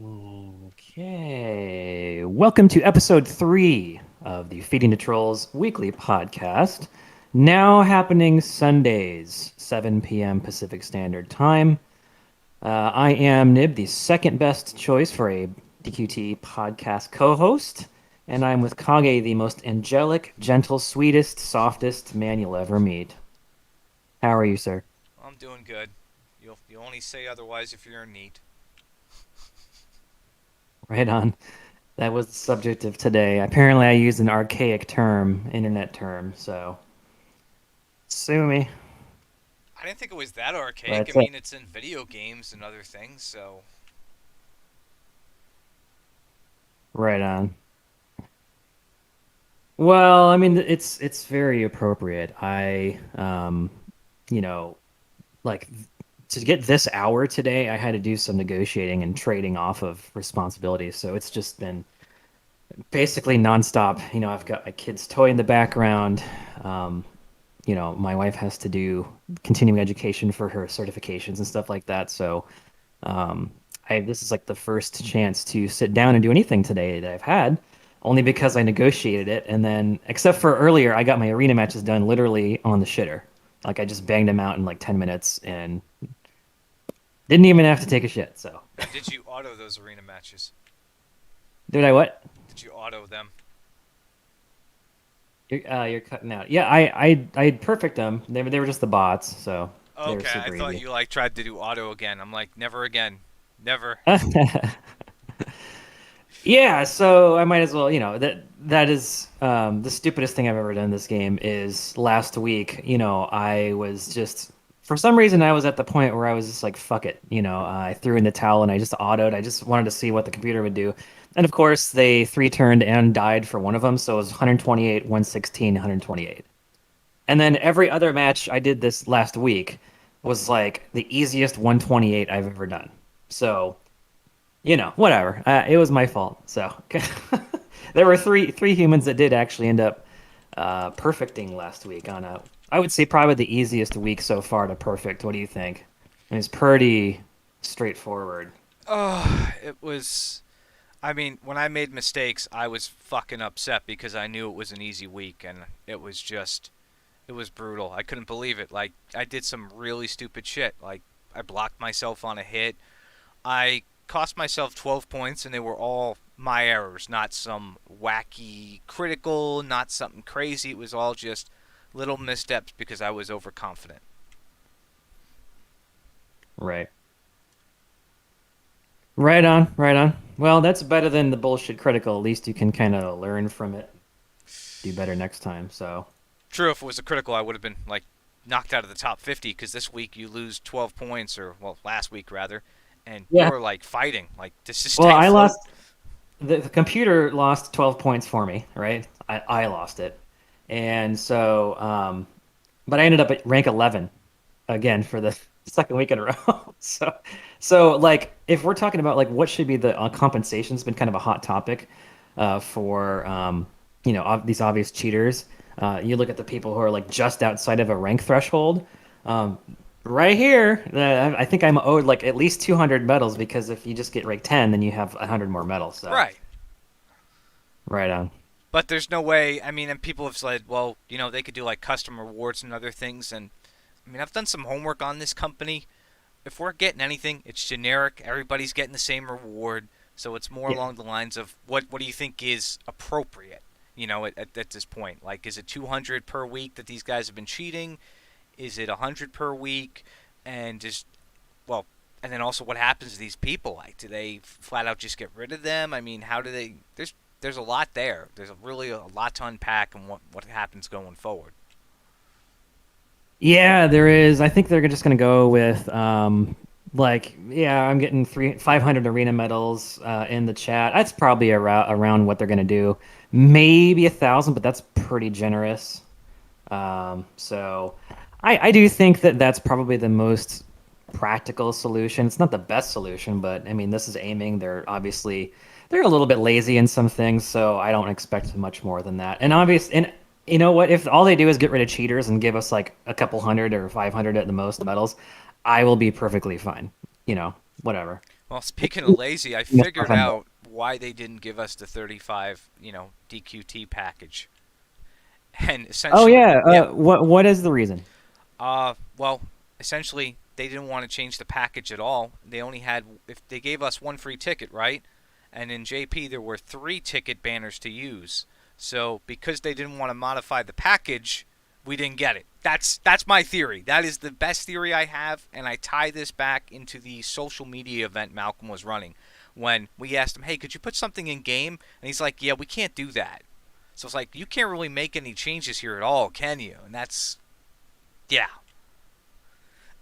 Okay. Welcome to episode 3 of the Feeding the Trolls weekly podcast. Now happening Sundays, 7 p.m. Pacific Standard Time. I am Nib, the second best choice for a DQT podcast co host. And I'm with Kage, the most angelic, gentle, sweetest, softest man you'll ever meet. How are you, sir? I'm doing good. You only say otherwise if you're neat. Right on. That was the subject of today. Apparently, I used an archaic term, internet term, so sue me. I didn't think it was that archaic. I But mean, it's in video games and other things, so right on. Well, I mean, it's very appropriate. You know, like to get this hour today, I had to do some negotiating and trading off of responsibilities. So it's just been basically nonstop. I've got my kid's toy in the background. Um, my wife has to do continuing education for her certifications and stuff like that. So Um, this is like the first chance to sit down and do anything today that I've had, only because I negotiated it. And then, except for earlier, I got my arena matches done literally on the shitter. Like I just banged them out in like 10 minutes and didn't even have to take a shit. So, now did you auto those arena matches? did I what? Did you auto them? You're cutting out. Yeah, I had perfect them. They were just the bots, so they were Okay, I super thought easy. you like tried to do auto again. I'm like, never again, never. Yeah, so I might as well, that is the stupidest thing I've ever done in this game is last week, I was just for some reason I was at the point where I was just like fuck it, I threw in the towel and I just autoed. I just wanted to see what the computer would do. And of course, they three turned and died for one of them, so it was 128, 116, 128. And then every other match I did this last week was like the easiest 128 I've ever done. So, whatever. It was my fault. So there were three humans that did actually end up perfecting last week on a, I would say probably the easiest week so far to perfect. What do you think? It's pretty straightforward. Oh, it was. I mean, when I made mistakes, I was fucking upset because I knew it was an easy week, and it was just, it was brutal. I couldn't believe it. Like, I did some really stupid shit. Like, I blocked myself on a hit. I cost myself 12 points, and they were all my errors, not some wacky critical, not something crazy. It was all just little missteps because I was overconfident. Right. Right on. Right on. Well, that's better than the bullshit critical. At least you can kind of learn from it. Do better next time. So True, if it was a critical, I would have been like knocked out of the top 50 because this week you lose 12 points, or well, last week rather, and yeah. you're like fighting like to Well, stay I afloat. lost. The computer lost 12 points for me, right? I lost it. And so, but I ended up at rank 11 again for the second week in a row. So like, if we're talking about like what should be the compensation, has been kind of a hot topic for, these obvious cheaters. You look at the people who are like just outside of a rank threshold. Um, right here, I think I'm owed like at least 200 medals because if you just get rank 10, then you have 100 more medals. So. Right. Right on. But there's no way. I mean, and people have said, well, they could do like custom rewards and other things. And I mean, I've done some homework on this company. If we're getting anything, it's generic. Everybody's getting the same reward. So it's more Yeah. along the lines of what do you think is appropriate? At this point, like, is it 200 per week that these guys have been cheating? Is it 100 per week? And just well, and then also what happens to these people? Like, do they flat out just get rid of them? I mean, how do they? There's a lot there. There's really a lot to unpack and what happens going forward. Yeah, there is. I think they're just gonna go with yeah, I'm getting 500 arena medals in the chat. That's probably around what they're gonna do. Maybe 1,000, but that's pretty generous. So I do think that that's probably the most practical solution. It's not the best solution, but I mean, this is aiming. They're a little bit lazy in some things, so I don't expect much more than that. And you know what? If all they do is get rid of cheaters and give us like a couple hundred or 500 at the most medals, I will be perfectly fine. You know. whatever. Well, speaking of lazy, I Missed figured 500. out why they didn't give us the 35, DQT package. And Oh essentially, yeah. yeah, What is the reason? well, essentially they didn't want to change the package at all. They only had if they gave us one free ticket, right? And in JP there were 3 ticket banners to use. So, because they didn't want to modify the package, we didn't get it. That's my theory. That is the best theory I have, and I tie this back into the social media event Malcolm was running when we asked him, "Hey, could you put something in game?" And he's like, "Yeah, we can't do that." So it's like, you can't really make any changes here at all, can you? And that's, yeah.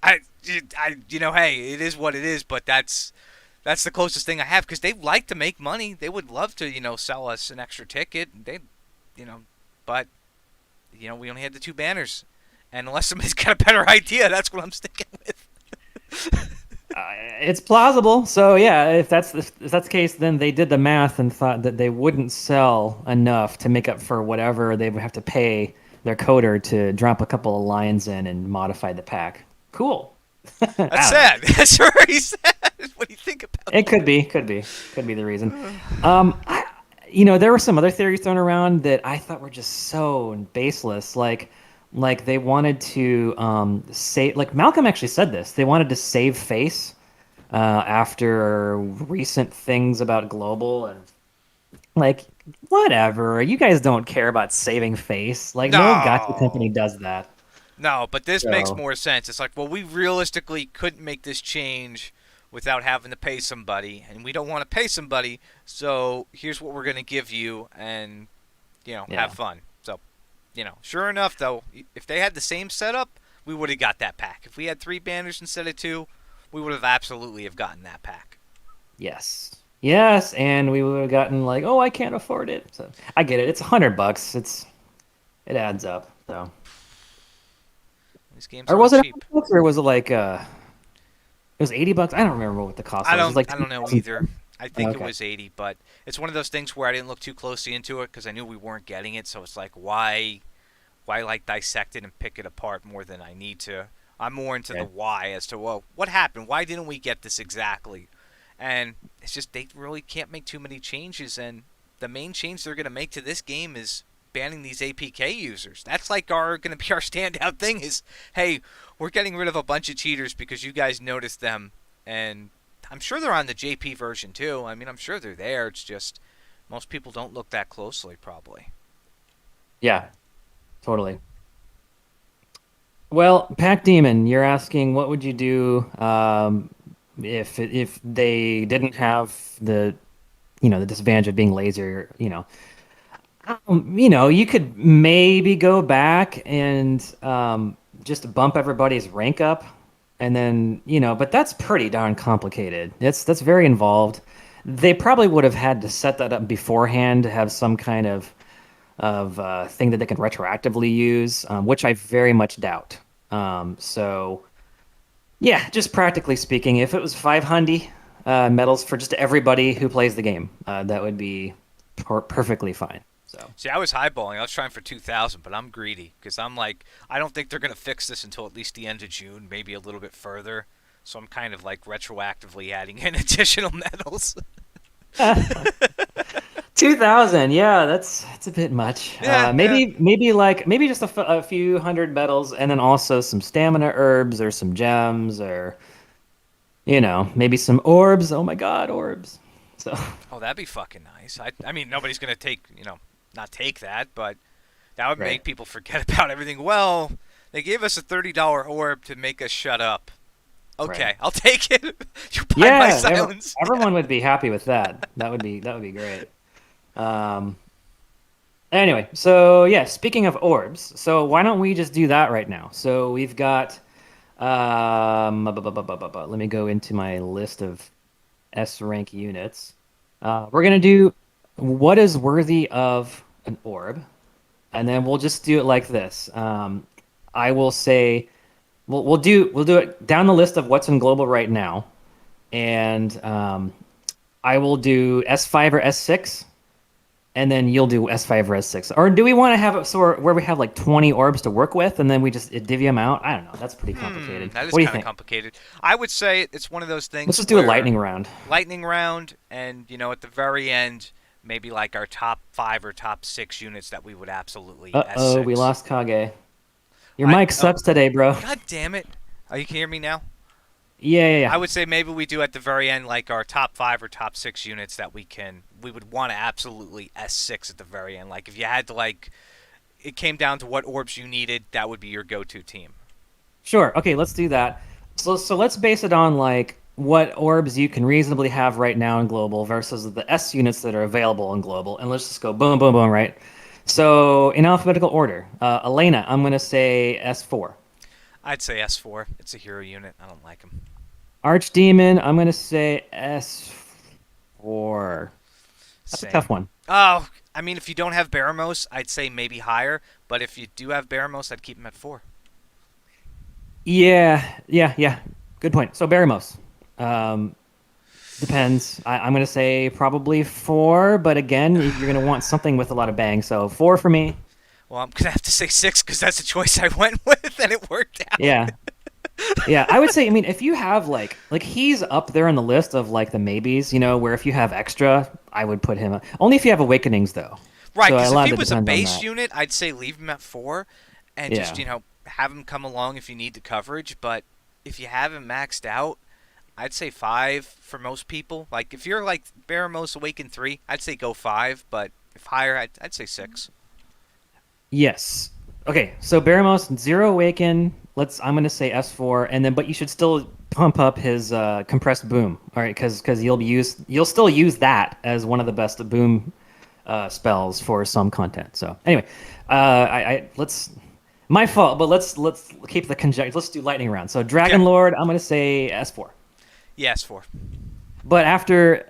I, hey, it is what it is, but that's the closest thing I have because they like to make money. They would love to, sell us an extra ticket. You know, but we only had the 2 banners, and unless somebody's got a better idea, that's what I'm sticking with. It's plausible. So yeah, if that's the case, then they did the math and thought that they wouldn't sell enough to make up for whatever they would have to pay their coder to drop a couple of lines in and modify the pack. Cool. I That's don't know. sad. That's very sad. What do you think about It could be the reason. I, there were some other theories thrown around that I thought were just so baseless. Like they wanted to save. Like Malcolm actually said this. They wanted to save face after recent things about global and like whatever. You guys don't care about saving face. Like no gotcha company No. does that. No, but this makes So more sense. It's like, well, we realistically couldn't make this change without having to pay somebody, and we don't want to pay somebody, so here's what we're going to give you, and, have yeah. fun. So, sure enough, though, if they had the same setup, we would have got that pack. If we had 3 banners instead of 2, we would have absolutely have gotten that pack. Yes. Yes, and we would have gotten like, oh, I can't afford it. So I get it. It's $100. It adds up. So, These games or aren't was it cheap. $100, or was it like it was $80? I don't remember what the cost I was. It was don't like I don't know 2000. either. I think it Okay. was 80, but it's one of those things where I didn't look too closely into it because I knew we weren't getting it, so it's like, why like dissect it and pick it apart more than I need to. I'm more into the Okay. why as to, well, what happened? Why didn't we get this exactly? And it's just they really can't make too many changes, and the main change they're going to make to this game is banning these APK users. That's like our going to be our standout thing is, hey, we're getting rid of a bunch of cheaters because you guys noticed them, and I'm sure they're on the JP version too. I mean, I'm sure they're there. It's just most people don't look that closely, probably. Yeah, totally. Well, Pack Demon, you're asking what would you do if they didn't have the disadvantage of being laser, you could maybe go back and just bump everybody's rank up, and then but that's pretty darn complicated. That's very involved. They probably would have had to set that up beforehand to have some kind of thing that they can retroactively use, which I very much doubt. So yeah, just practically speaking, if it was 500 medals for just everybody who plays the game, that would be perfectly fine. So. See, I was highballing. I was trying for 2,000, but I'm greedy because I'm like, I don't think they're going to fix this until at least the end of June, maybe a little bit further. So I'm kind of like retroactively adding in additional medals. 2000, yeah, that's a bit much. Yeah, yeah. Maybe just a few hundred medals, and then also some stamina herbs or some gems, or maybe some orbs. Oh my God, orbs! So Oh, that'd be fucking nice. I mean, nobody's going to take, not take that, but that would right, make people forget about everything. Well, they gave us a $30 orb to make us shut up. right. Okay, I'll take it. You buy my Yeah, silence. Yeah. everyone would be happy with that. That would be great. Um, anyway, so yeah, speaking of orbs, so why don't we just do that right now? So we've got let me go into my list of S rank units. We're gonna do what is worthy of an orb, and then we'll just do it like this. I will say we'll do it down the list of what's in global right now, and I will do S5 or S6, and then you'll do S5 or S6. Or do we want to have it where we have like 20 orbs to work with, and then we just divvy them out? I don't know. That's pretty complicated. That is What do you kind of think? complicated. I would say it's one of those Let's things just do a where lightning round. lightning round, and at the very end, maybe like our top 5 or top 6 units that we would absolutely Uh-oh, we S6. lost Kage. Your I mic oh, sucks today, bro. God damn it! Oh, you can hear me now. Yeah, yeah, yeah. I would say maybe we do at the very end like our top 5 or top 6 units that we would want to absolutely S6 at the very end. Like if you had to like it came down to what orbs you needed, that would be your go-to team. Sure. Okay, let's do that. So let's base it on like what orbs you can reasonably have right now in global versus the S units that are available in global, and let's just go boom, boom, boom, right? So in alphabetical order, Elena, I'm gonna say S4. I'd say S4. It's a hero unit. I don't like him. Archdemon, I'm gonna say S4. That's a tough Same. one. Oh, I mean, if you don't have Baramos, I'd say maybe higher. But if you do have Baramos, I'd keep him at 4. Yeah, yeah, yeah. Good point. So Baramos. Um, Depends. I'm gonna say probably 4, but again, you're gonna want something with a lot of bang. So 4 for me. Well, I'm gonna have to say 6 because that's the choice I went with, and it worked out. Yeah. Yeah, I would say, I mean, if you have like he's up there on the list of like the maybes, where if you have extra, I would put him only if you have awakenings though. Right, So a because if lot he of it was a depends on base that. unit, I'd say leave him at 4, and just Yeah. have him come along if you need the coverage. But if you have him maxed out, I'd say 5 for most people. Like if you're like Baramos Awaken 3, I'd say go 5. But if higher, I'd say 6. Yes. Okay, so Baramos zero awaken. I'm gonna say S4 and then but you should still pump up his compressed boom. All right, because you'll still use that as one of the best boom spells for some content. So anyway, I let's my fault, but let's keep the conjecture. Let's do lightning round. So Okay. Dragon Lord, I'm gonna say S4. Yes, 4. But after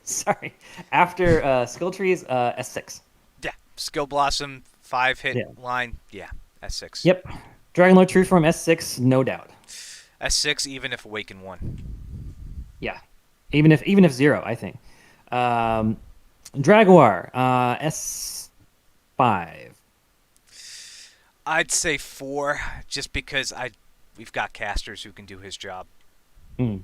sorry, after skill trees, S6. Yeah. Skill Blossom 5 hit Yeah. line. Yeah. S6. Yep. Dragon Lord True Form S6, no doubt. S6 even if Awaken 1. Yeah. Even if zero, I think. Um, Draguar, S5. I'd say 4 just because we've got casters who can do his job. Mm.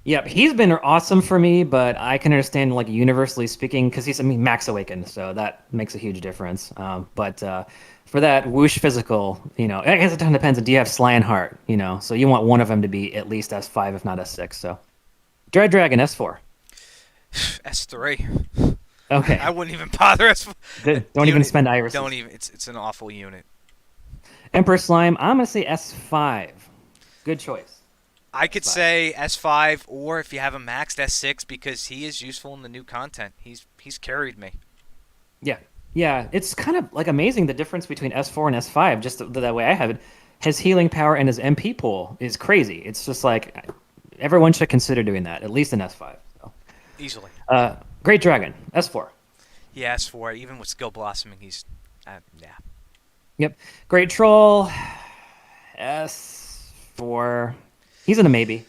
Yep, he's been awesome for me, but I can understand, like, universally speaking, because I mean, max awakened, so that makes a huge difference. But for that whoosh physical, I guess it kind of depends. Do you have Sly and Heart, So you want one of them to be at least S5, if not S6. So Dread Dragon, S4. S3. I Okay. wouldn't even bother. Don't even Unit. spend Don't irises. even. It's an awful unit. Emperor Slime, I'm gonna say S5. Good choice. I could S5. say S5, or if you have a maxed S6, because he is useful in the new content. He's carried me. Yeah. Yeah. It's kind of like amazing the difference between S4 and S5, just that way I have it. His healing power and his MP pool is crazy. It's just like everyone should consider doing that, at least in S5. So, Easily. Great Dragon, S4. Yeah, S4. Even with skill blossoming, he's yeah. Yep. Great Troll, S4. He's in a maybe.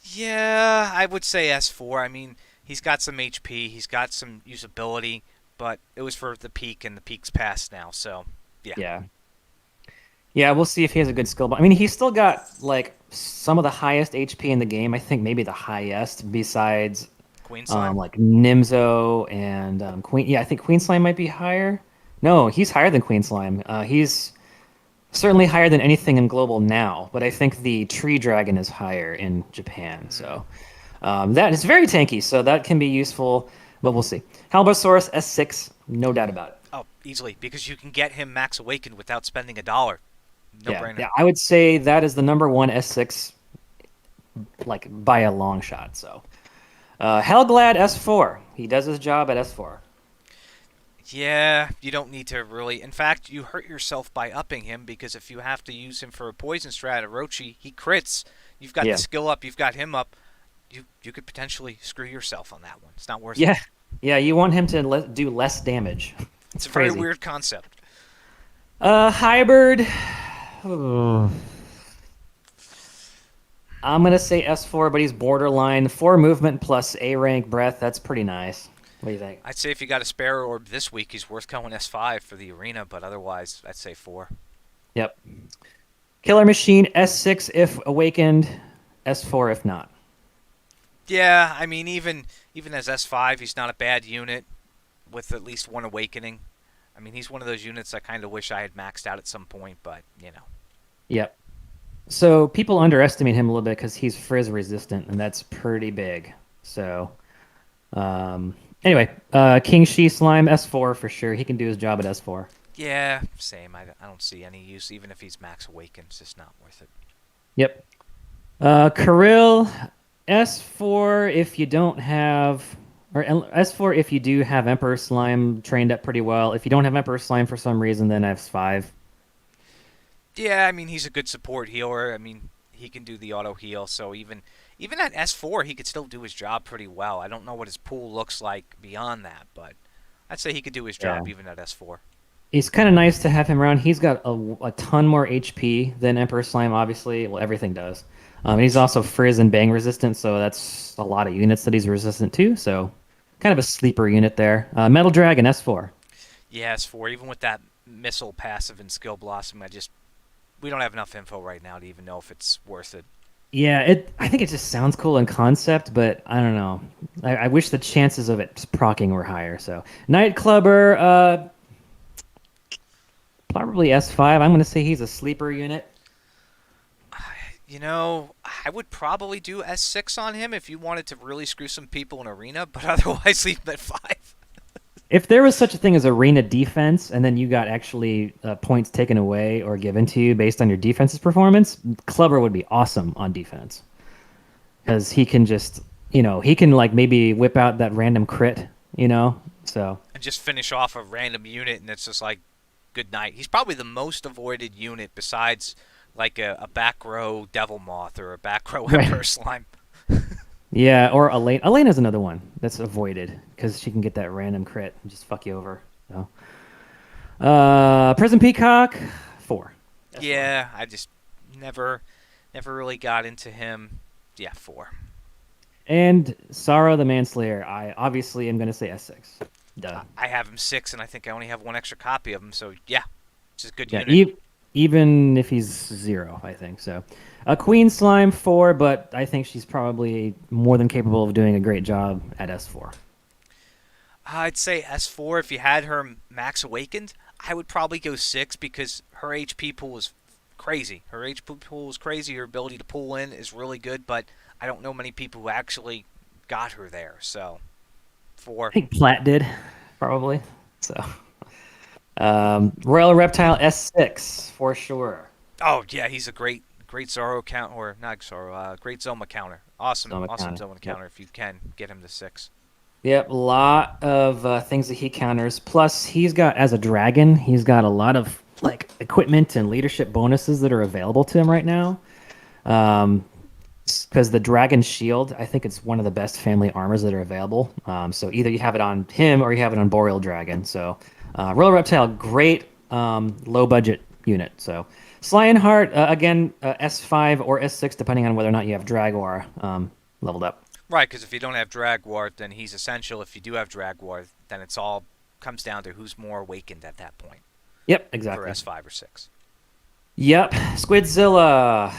Yeah, I would say S4. I mean, he's got some HP, he's got some usability, but it was for the peak, and the peak's past now. So yeah, Yeah. Yeah, we'll see if he has a good skill. But I mean, he's still got like some of the highest HP in the game. I think maybe the highest besides Queen Slime. like Nimzo and Queen. Yeah, I think Queen Slime might be higher. No, he's higher than Queen Slime. He's certainly higher than anything in global now. But I think the Tree Dragon is higher in Japan. Mm. So that is very tanky. So that can be useful. But we'll see. Halbersaurus S6, no doubt about it. Oh, easily because you can get him max awakened without spending a dollar. No Yeah, brainer. yeah. I would say that is the number one S6, like by a long shot. So Hellglad S4. He does his job at S4. Yeah, you don't need to really. In fact, you hurt yourself by upping him because if you have to use him for a poison strat, Orochi, he crits. You've got the Yeah. skill up, you've got him up. You could potentially screw yourself on that one. It's not worth it. Yeah. Yeah, you want him to do less damage. It's It's a very crazy. weird concept. Hybrid. I'm gonna say S4, but he's borderline. 4 movement plus A rank breath. That's pretty nice. What do you think? I'd say if you got a spare orb this week, he's worth going S5 for the arena, but otherwise, I'd say 4. Yep. Killer Machine S6 if awakened, S4 if not. Yeah, I mean, even as S5, he's not a bad unit with at least one awakening. I mean, he's one of those units I kind of wish I had maxed out at some point, but you know. Yep. So people underestimate him a little bit because he's frizz resistant, and that's pretty big. So anyway, King Shi Slime S4 for sure. He can do his job at S4. Yeah, same. I don't see any use, even if he's max awakened. It's just not worth it. Yep. Kirill S4 if you don't have, or S4 if you do have Emperor Slime trained up pretty well. If you don't have Emperor Slime for some reason, then S5. Yeah, I mean, he's a good support healer. I mean, he can do the auto heal, so even at S4, he could still do his job pretty well. I don't know what his pool looks like beyond that, but I'd say he could do his Yeah. job even at S4. It's kind of nice to have him around. He's got a ton more HP than Emperor Slime, obviously. Well, everything does. He's also frizz and bang resistant, so that's a lot of units that he's resistant to. So, kind of a sleeper unit there. Metal Dragon S4. Yeah, S4, even with that missile passive and skill blossom, we don't have enough info right now to even know if it's worth it. Yeah, I think it just sounds cool in concept, but I don't know. I wish the chances of it proccing were higher. So, Nightclubber, probably S5. I'm going to say he's a sleeper unit. You know, I would probably do S6 on him if you wanted to really screw some people in arena, but otherwise leave him at 5. If there was such a thing as arena defense, and then you got actually points taken away or given to you based on your defense's performance, Clubber would be awesome on defense because he can just, he can like maybe whip out that random crit, So And just finish off a random unit, and it's just like, good night. He's probably the most avoided unit besides like a back row Devil Moth or a back row right, Emperor Slime. yeah, or Elaine. Elena's another one that's avoided because she can get that random crit and just fuck you over. So, Prison Peacock 4. S4. Yeah, I just never, never really got into him. Yeah, 4. And Sorrow the Manslayer. I obviously am going to say S6. Duh. I have him 6, and I think I only have one extra copy of him. So yeah, it's a good Yeah, unit. even if he's 0, I think so. A Queen Slime 4, but I think she's probably more than capable of doing a great job at S4. I'd say S4 if you had her max awakened. I would probably go 6 because her HP pool is crazy. Her HP pool is crazy. Her ability to pull in is really good, but I don't know many people who actually got her there. So, I 4. think Platt did, probably. So, Royal Reptile S6 for sure. Oh yeah, he's a great Zoro count or not Zoro, great Zoma counter. Awesome, Stomach awesome counter. Zoma Yep. counter if you can get him to 6. Yep, a lot of things that he counters. Plus, he's got as a dragon, he's got a lot of like equipment and leadership bonuses that are available to him right now. Um, because the dragon shield, I think it's one of the best family armors that are available. So either you have it on him or you have it on Boreal Dragon. So Royal Reptile, great low budget unit. So Lionheart, again, S5 or S6, depending on whether or not you have Dragwar leveled up. Right, because if you don't have Dragwar, then he's essential. If you do have Dragwar, then it's all comes down to who's more awakened at that point Yep, for exactly. S5 or 6. Yep, Squidzilla.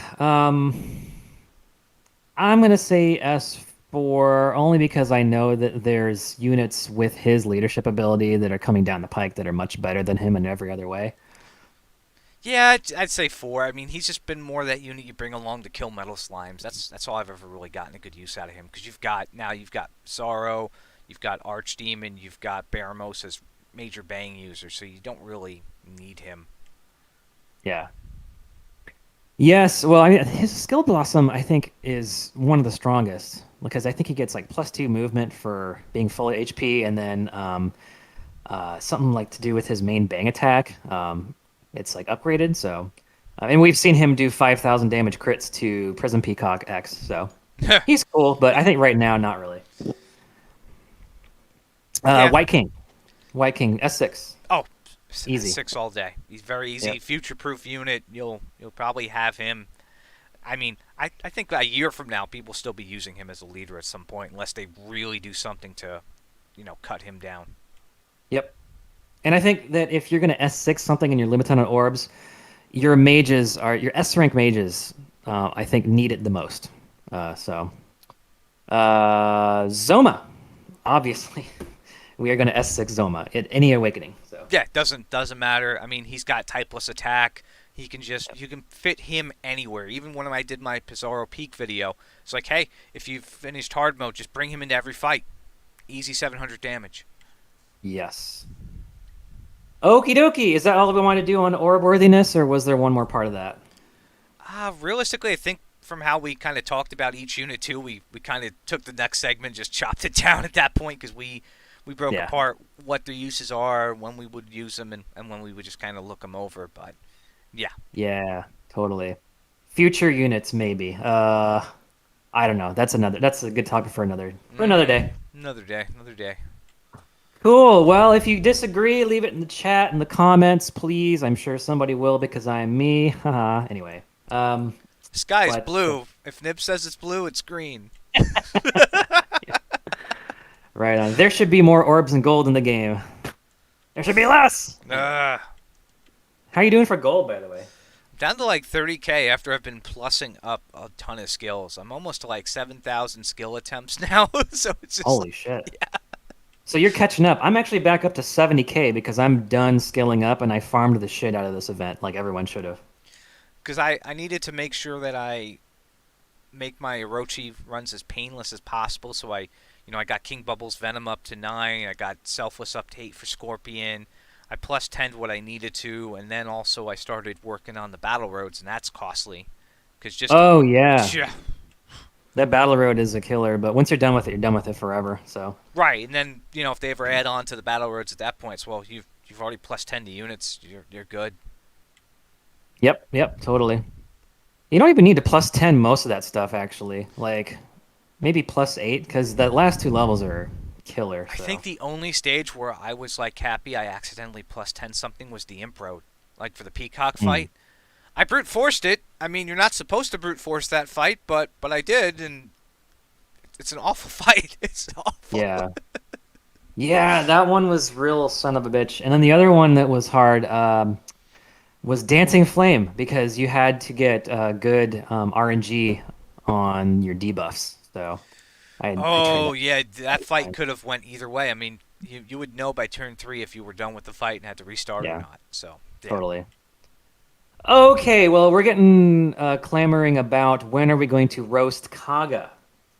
I'm gonna say S4 only because I know that there's units with his leadership ability that are coming down the pike that are much better than him in every other way. Yeah, I'd say 4. I mean, he's just been more that unit you bring along to kill metal slimes. That's all I've ever really gotten a good use out of him. Because you've got Sorrow, you've got Archdemon, you've got Baramos as major bang users, so you don't really need him. Yeah. Yes, well, I mean, his skill blossom, I think, is one of the strongest because I think he gets like +2 movement for being fully HP, and then something like to do with his main bang attack. It's like upgraded, so and we've seen him do 5,000 damage crits to Prism Peacock X, so he's cool, but I think right now not really. Yeah. White King, White King S6, Oh, easy. 6 all day. He's very easy, Yep. future-proof unit. You'll probably have him. I mean, I think a year from now, people will still be using him as a leader at some point, unless they really do something to cut him down. Yep. And I think that if you're going to S6 something and you're limited on orbs, your S rank mages, I think need it the most. Zoma, obviously, we are going to S6 Zoma at any awakening. So Yeah, doesn't matter. I mean, he's got typeless attack. You can fit him anywhere. Even when I did my Pizarro Peak video, it's like, hey, if you've finished hard mode, just bring him into every fight. Easy 700 damage. yes. Okie dokie. Is that all we want to do on orb worthiness, or was there one more part of that? Realistically, I think from how we kind of talked about each unit too, we kind of took the next segment, just chopped it down at that point because we broke Yeah. apart what their uses are, when we would use them, and when we would just kind of look them over. But yeah, Yeah, totally. Future units, maybe. I don't know. That's a good topic for another day. another day, another day. Cool. Well, if you disagree, leave it in the chat in the comments, please. I'm sure somebody will because I'm me. Haha. Anyway. Um, Sky's but blue. If Nib says it's blue, it's green. right on. There should be more orbs and gold in the game. There should be less. Anyway. Uh, How are you doing for gold, by the way? Down to like 30k after I've been plussing up a ton of skills. I'm almost to like 7,000 skill attempts now, so it's just Holy shit. So you're catching up. I'm actually back up to 70K because I'm done scaling up and I farmed the shit out of this event like everyone should have. because I needed to make sure that I make my Orochi runs as painless as possible. So I got King Bubbles Venom up to 9. I got Selfless up to 8 for Scorpion. I plus 10 what I needed to, and then also I started working on the battle roads, and that's costly. Because just Oh yeah. yeah, That battle road is a killer, but once you're done with it, you're done with it forever. So right, and then if they ever add on to the battle roads at that point, it's, well, you've already plus 10 to units. You're good. yep, yep, totally. You don't even need to plus 10 most of that stuff actually. Like maybe plus 8 because the last two levels are killer. I think So the only stage where I was like happy I accidentally plus 10 something was the Imp Road, like for the Peacock mm. fight. I brute forced it. I mean, you're not supposed to brute force that fight, but I did, and it's an awful fight. It's awful. Yeah. Yeah, that one was real son of a bitch. And then the other one that was hard was Dancing Flame because you had to get good RNG on your debuffs. So I trained Oh that yeah, that many fight times. could have went either way. I mean, you would know by turn 3 if you were done with the fight and had to restart or Yeah, not. So yeah. totally. Okay, well, we're getting clamoring about when are we going to roast Kaga.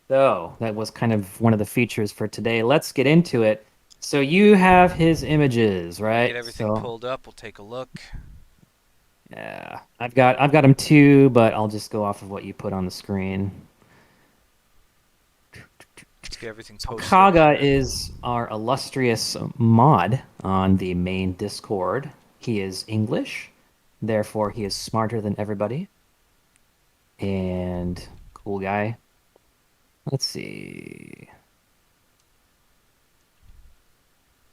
So that was kind of one of the features for today. Let's get into it. So you have his images, Let me get right? everything So pulled up. We'll take a look. yeah, I've got him too, but I'll just go off of what you put on the screen. Let's get everything So posted up Kaga here. is our illustrious mod on the main Discord. He is English, therefore he is smarter than everybody and cool guy. Let's see.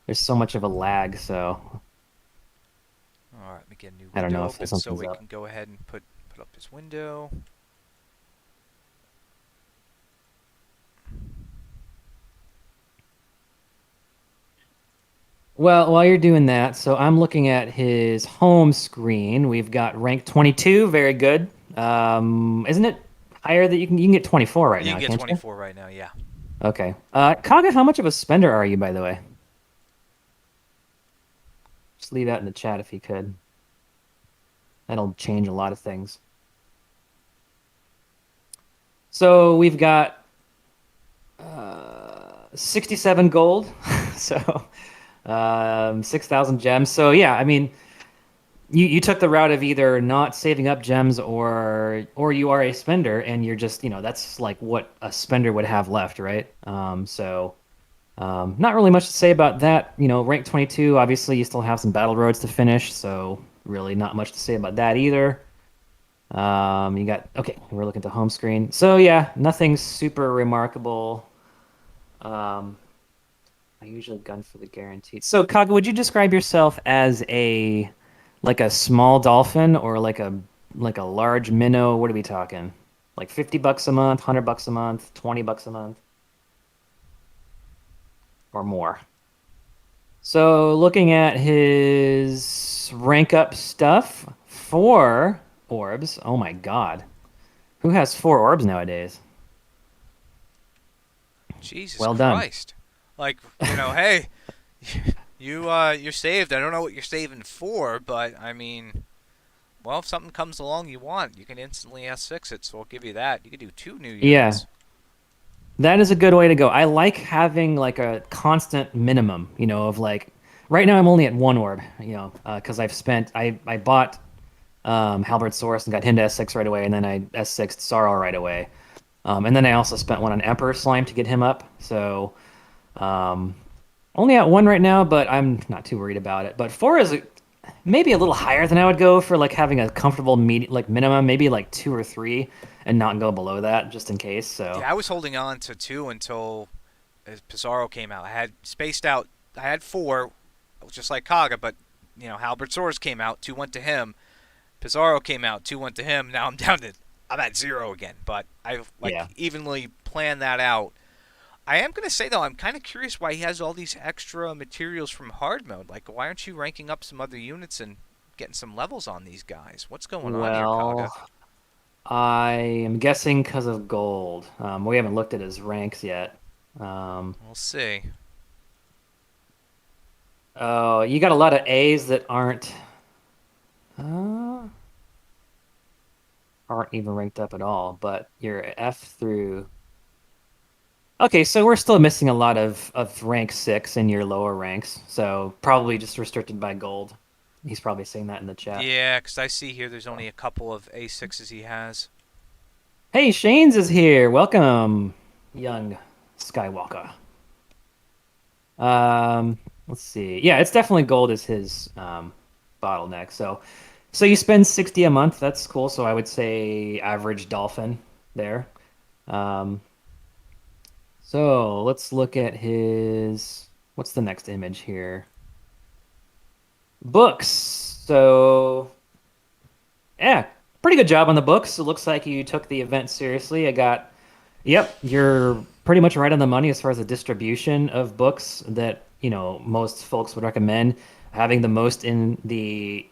There's so much of a lag, so All right, let me get a new I don't window know if open so something's we up. can go ahead and put up his window. Well, while you're doing that, so I'm looking at his home screen. We've got rank 22, very good. Isn't it higher that you can get 24 right You can now, get can't you? 24 right now. Yeah. Okay. Kaga, how much of a spender are you, by the way? Just leave that in the chat if you could. That'll change a lot of things. So we've got 67 gold, so 6,000 gems. So yeah, I mean, you took the route of either not saving up gems or you are a spender and you're just, that's like what a spender would have left, right? Not really much to say about that. Rank 22, obviously you still have some battle roads to finish, so really not much to say about that either. You got okay, we're looking at the home screen. So yeah, nothing super remarkable. Um, I usually gun for the guaranteed. So Kaga, would you describe yourself as a like a small dolphin or like a large minnow? What are we talking? Like $50 a month, $100 a month, $20 a month? or more. So looking at his rank up stuff, 4 orbs. Oh my God. Who has 4 orbs nowadays? Jesus Well done. Christ. Like, hey, you're saved. I don't know what you're saving for, but I mean, well, if something comes along you want, you can instantly S6 it, so I'll give you that. You can do 2 new Yeah, units. that is a good way to go. I like having like a constant minimum, of like right now I'm only at 1 orb, because I bought Halberd Source and got him to S6 right away, and then I S6'd Sorrow right away. And then I also spent one on Emperor Slime to get him up. So um, only at 1 right now, but I'm not too worried about it. But 4 is maybe a little higher than I would go for like having a comfortable like minimum, maybe like 2 or 3, and not go below that just in case. So Yeah, I was holding on to 2 until Pizarro came out. I had spaced out. I had 4, just like Kaga, but Halbert Soares came out. 2 went to him. Pizarro came out. 2 went to him. Now I'm down to. I'm at 0 again. But I've yeah. evenly planned that out. I am gonna say though, I'm kind of curious why he has all these extra materials from hard mode. Like, why aren't you ranking up some other units and getting some levels on these guys? What's going on here, Kaga? Well, I am guessing because of gold. We haven't looked at his ranks yet. Um, We'll see. oh, you got a lot of A's that uh, aren't even ranked up at all, but you're F through. Okay, so we're still missing a lot of rank 6 in your lower ranks, so probably just restricted by gold. He's probably saying that in the chat. Yeah, because I see here there's only a couple of A6s he has. Hey, Shane's is here. Welcome, young Skywalker. Let's see. Yeah, it's definitely gold is his bottleneck. So you spend 60 a month. That's cool. So I would say average dolphin there. Um, so let's look at his what's the next image here? Books. So yeah, pretty good job on the books. It looks like you took the event seriously. Yep, you're pretty much right on the money as far as the distribution of books that, most folks would recommend. Having the most in the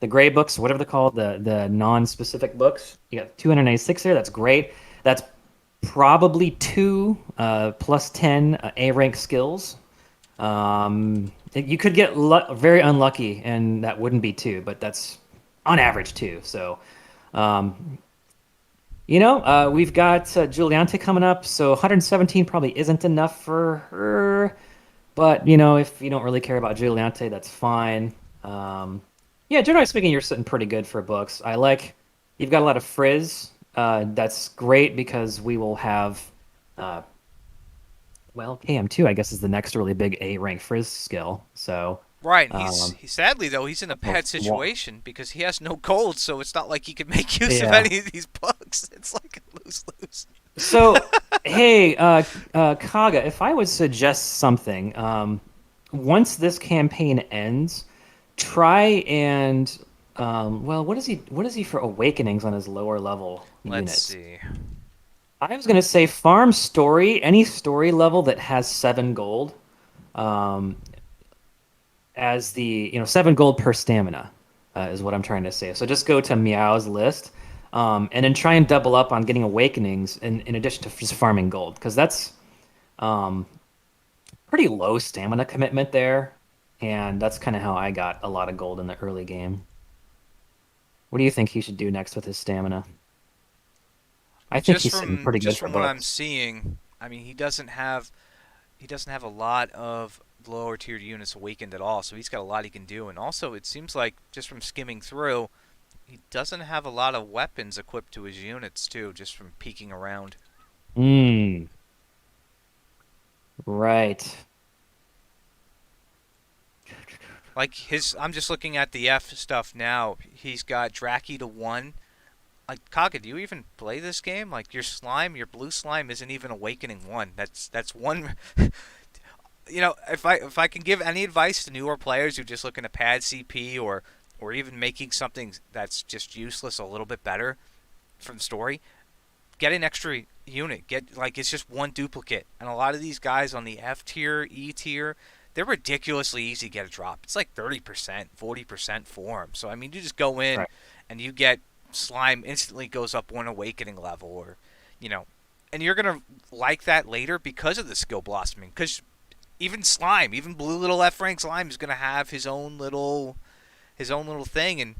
gray books, whatever they're called, the non-specific books. You got 296 there. That's great. That's probably 2 plus 10 A rank skills. You could get very unlucky, and that wouldn't be 2, but that's on average 2. So um, we've got Giuliante coming up, so 117 probably isn't enough for her. But, if you don't really care about Giuliante, that's fine. Yeah, generally speaking, you're sitting pretty good for books. You've got a lot of frizz. That's great because we will have, uh, well, KM2, I guess, is the next really big A rank frizz skill. So, Right, and um, sadly though he's in a well, bad situation because he has no gold, so it's not like he can make use of yeah. any of these books. It's like a lose lose. So, hey, Kaga, if I would suggest something, once this campaign ends, try and, well, what is he for awakenings on his lower level Let's units? see. I was gonna say farm story, any story level that has 7 gold, um, as the, 7 gold per stamina, is what I'm trying to say. So just go to Meow's list, and then try and double up on getting awakenings in addition to just farming gold, because that's um, pretty low stamina commitment there, and that's kind of how I got a lot of gold in the early game. What do you think he should do next with his stamina? I think Just he's sitting from pretty good just for from what I'm books. seeing, I mean he doesn't have a lot of lower tiered units awakened at all, so he's got a lot he can do. And also, it seems like just from skimming through, he doesn't have a lot of weapons equipped to his units too, just from peeking around. Hmm. Right. Like I'm just looking at the F stuff now. He's got Draki to 1. Like, Kaga, do you even play this game? Like, your blue slime isn't even awakening 1. That's one. If I can give any advice to newer players who just looking to pad CP or even making something that's just useless a little bit better from story, get an extra unit. Get like it's just one duplicate. And a lot of these guys on the F tier, E tier, they're ridiculously easy to get a drop. It's like 30%, 40% for them. So I mean, you just go in Right. and you get slime instantly goes up one awakening level, or you know, and you're gonna like that later because of the skill blossoming. Because even slime, even blue little F rank slime is gonna have his own little thing, and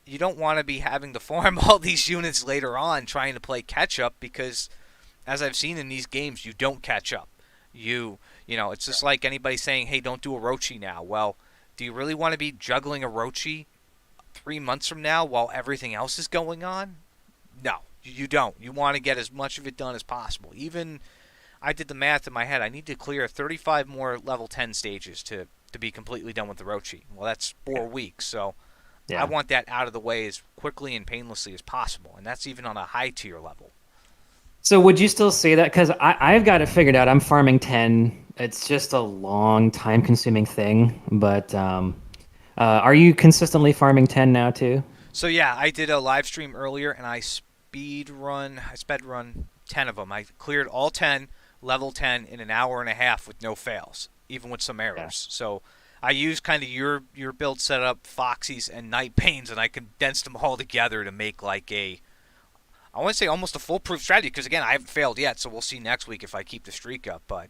you don't want to be having to farm all these units later on trying to play catch up because as I've seen in these games, you don't catch up. You know, it's just like anybody saying, "Hey, don't do Orochi now." Well, do you really want to be juggling Orochi 3 months from now while everything else is going on? No, you don't. You want to get as much of it done as possible. Even I did the math in my head. I need to clear 35 more level 10 stages to be completely done with Orochi. Well, that's Yeah. 4 weeks, so I Yeah. want that out of the way as quickly and painlessly as possible, and that's even on a high tier level. So would you still say that? Because I've got it figured out. I'm farming 10. It's just a long, time-consuming thing. But are you consistently farming 10 now too? So yeah, I did a live stream earlier, and I sped run 10 of them. I cleared all 10, level 10 in an hour and a half with no fails, even with some Yeah. errors. So I used kind of your build setup, Foxy's and Night Pains, and I condensed them all together to make like a I want to say almost a foolproof strategy. Because again, I haven't failed yet, so we'll see next week if I keep the streak up. But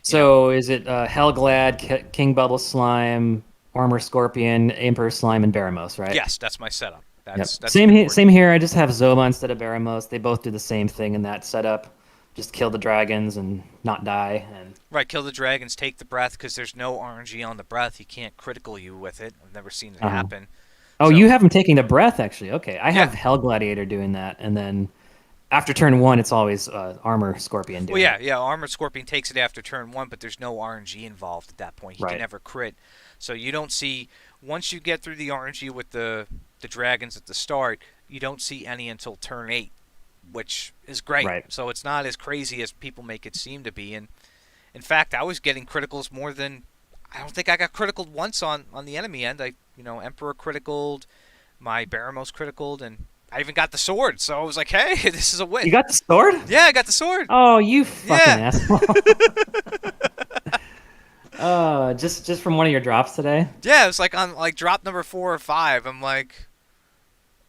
you know, So is it Hellglad, King Bubble Slime, Armor Scorpion, Emperor Slime, and Baramos, right? yes, that's my setup. Yep. That's the Same important. here. I just have Zoba instead of Baramos. They both do the same thing in that setup. Just kill the dragons and not die. And Right, kill the dragons, take the breath, because there's no RNG on the breath. You can't critical you with it. I've never seen it uh happen. oh, So you have them taking the breath actually. Okay, I yeah, have Hell Gladiator doing that, and then after turn one, it's always Armor Scorpion well, doing it. yeah. Armored Scorpion takes it after turn one, but there's no RNG involved at that point. He can Right. never crit, so you don't see once you get through the RNG with the dragons at the start. You don't see any until turn 8, which is great. Right. So it's not as crazy as people make it seem to be. And in fact, I was getting criticals more than I don't think I got criticaled once on the enemy end. Emperor criticaled, my Baramos criticaled, and I even got the sword. So I was like, hey, this is a win. You got the sword? Yeah, I got the sword. Oh, you fucking Yeah. asshole. Just from one of your drops today? Yeah, it was like on like drop number 4 or 5. I'm like,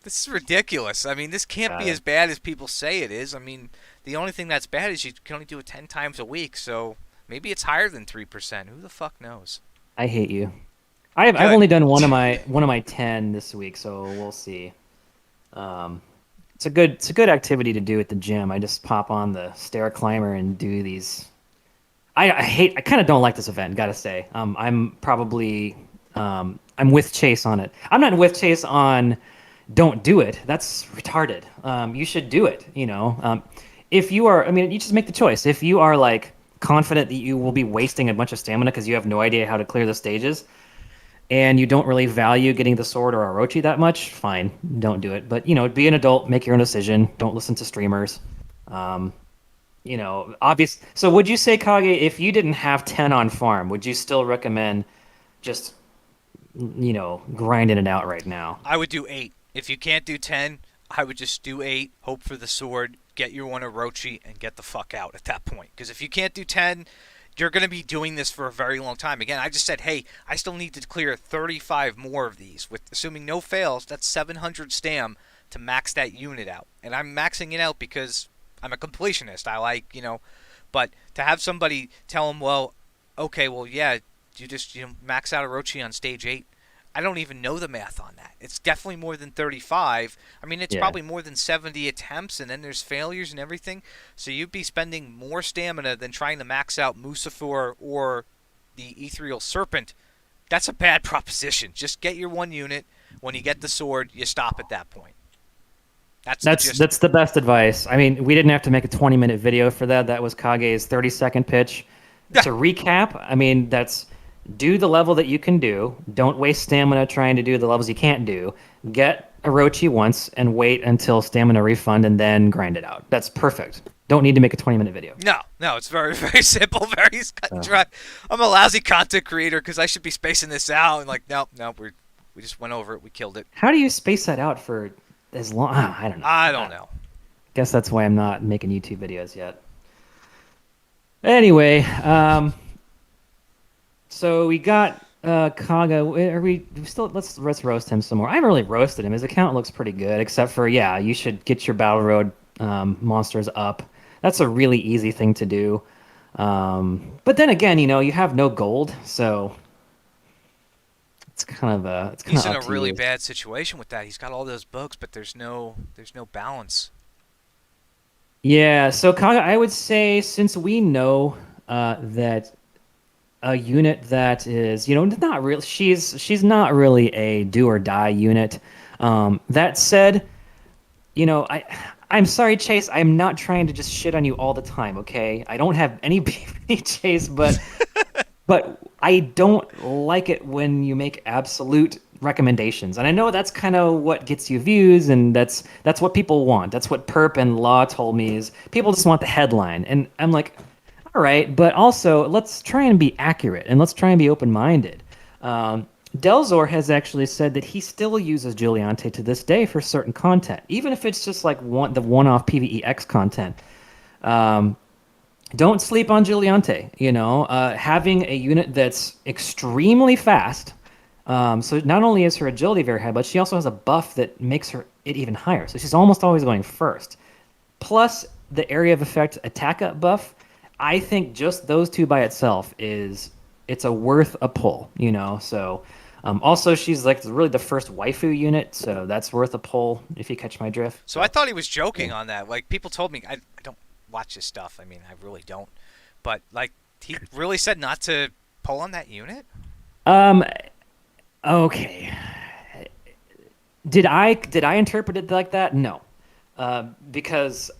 this is ridiculous. I mean, this can't Got be it. as bad as people say it is. I mean, the only thing that's bad is you can only do it 10 times a week. So maybe it's higher than 3%. Who the fuck knows? I hate you. I've Good. only done one of my 10 this week, so we'll see. Um, it's a good activity to do at the gym. I just pop on the stair climber and do these. I kind of don't like this event, gotta say. I'm with Chase on it. I'm not with Chase on don't do it. That's retarded. You should do it. If you are, I mean, you just make the choice. If you are like confident that you will be wasting a bunch of stamina because you have no idea how to clear the stages, and you don't really value getting the sword or Orochi that much, fine, don't do it. But be an adult, make your own decision. Don't listen to streamers. Um, obvious. So would you say, Kage, if you didn't have 10 on farm, would you still recommend just grinding it out right now? I would do 8. If you can't do 10, I would just do 8, hope for the sword, get your one Orochi, and get the fuck out at that point. Because if you can't do 10, you're going to be doing this for a very long time. Again, I just said, hey, I still need to clear 35 more of these. With assuming no fails, that's 700 stam to max that unit out. And I'm maxing it out because I'm a completionist. I like, but to have somebody tell them, well, okay, well, yeah, you just max out Orochi on stage 8. I don't even know the math on that. It's definitely more than 35. I mean, it's Yeah. probably more than 70 attempts, and then there's failures and everything. So you'd be spending more stamina than trying to max out Musafor or the Ethereal Serpent. That's a bad proposition. Just get your one unit. When you get the sword, you stop at that point. That's the That's gist of that's it. the best advice. I mean, we didn't have to make a 20-minute video for that. That was Kage's 30-second pitch. Yeah, To recap, I mean, that's do the level that you can do. Don't waste stamina trying to do the levels you can't do. Get Orochi once and wait until stamina refund and then grind it out. That's perfect. Don't need to make a 20-minute video. no, it's very, very simple, very cut and Uh, dry. I'm a lousy content creator because I should be spacing this out. And like, no, we just went over it. We killed it. how do you space that out for as long? I don't know. I don't know. Guess that's why I'm not making YouTube videos yet. Anyway, so we got Kaga. Are we still? Let's roast him some more. I haven't really roasted him. His account looks pretty good, except for yeah, you should get your Battle Road monsters up. That's a really easy thing to do. But then again, you have no gold, so it's kind He's of in up a to really you. bad situation with that. He's got all those bugs, but there's no balance. Yeah, so Kaga, I would say since we know that a unit that is, not real, she's not really a do or die unit. That said, I'm sorry, Chase. I'm not trying to just shit on you all the time, okay? I don't have any beef with you, Chase, but I don't like it when you make absolute recommendations. And I know that's kind of what gets you views, and that's what people want. That's what Perp and Law told me is people just want the headline. And I'm like, all right, but also let's try and be accurate and let's try and be open-minded. Delzor has actually said that he still uses Giuliante to this day for certain content, even if it's just like the one-off PvEX content. Um, don't sleep on Giuliante. Having a unit that's extremely fast. So not only is her agility very high, but she also has a buff that makes her it even higher. So she's almost always going first. Plus the area of effect attack up buff. I think just those two by itself it's a worth a pull. So also she's like really the first waifu unit, so that's worth a pull if you catch my drift. So I So thought he was yeah. joking on that. Like people told me, I don't watch his stuff. I mean, I really don't. But like he really said not to pull on that unit. Um. Okay. Did I interpret it like that? No, because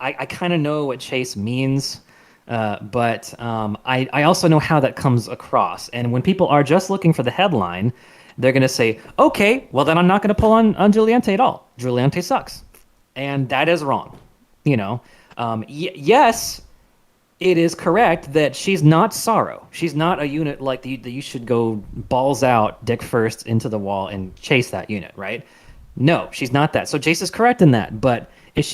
I kind of know what Chase means, but I also know how that comes across. And when people are just looking for the headline, they're gonna say, "Okay, well then I'm not gonna pull on Giuliante at all. Giuliante sucks," and that is wrong. Yes, it is correct that she's not Sorrow. She's not a unit like that you should go balls out, dick first into the wall and chase that unit, right? No, she's not that. So Jace is correct in that. But does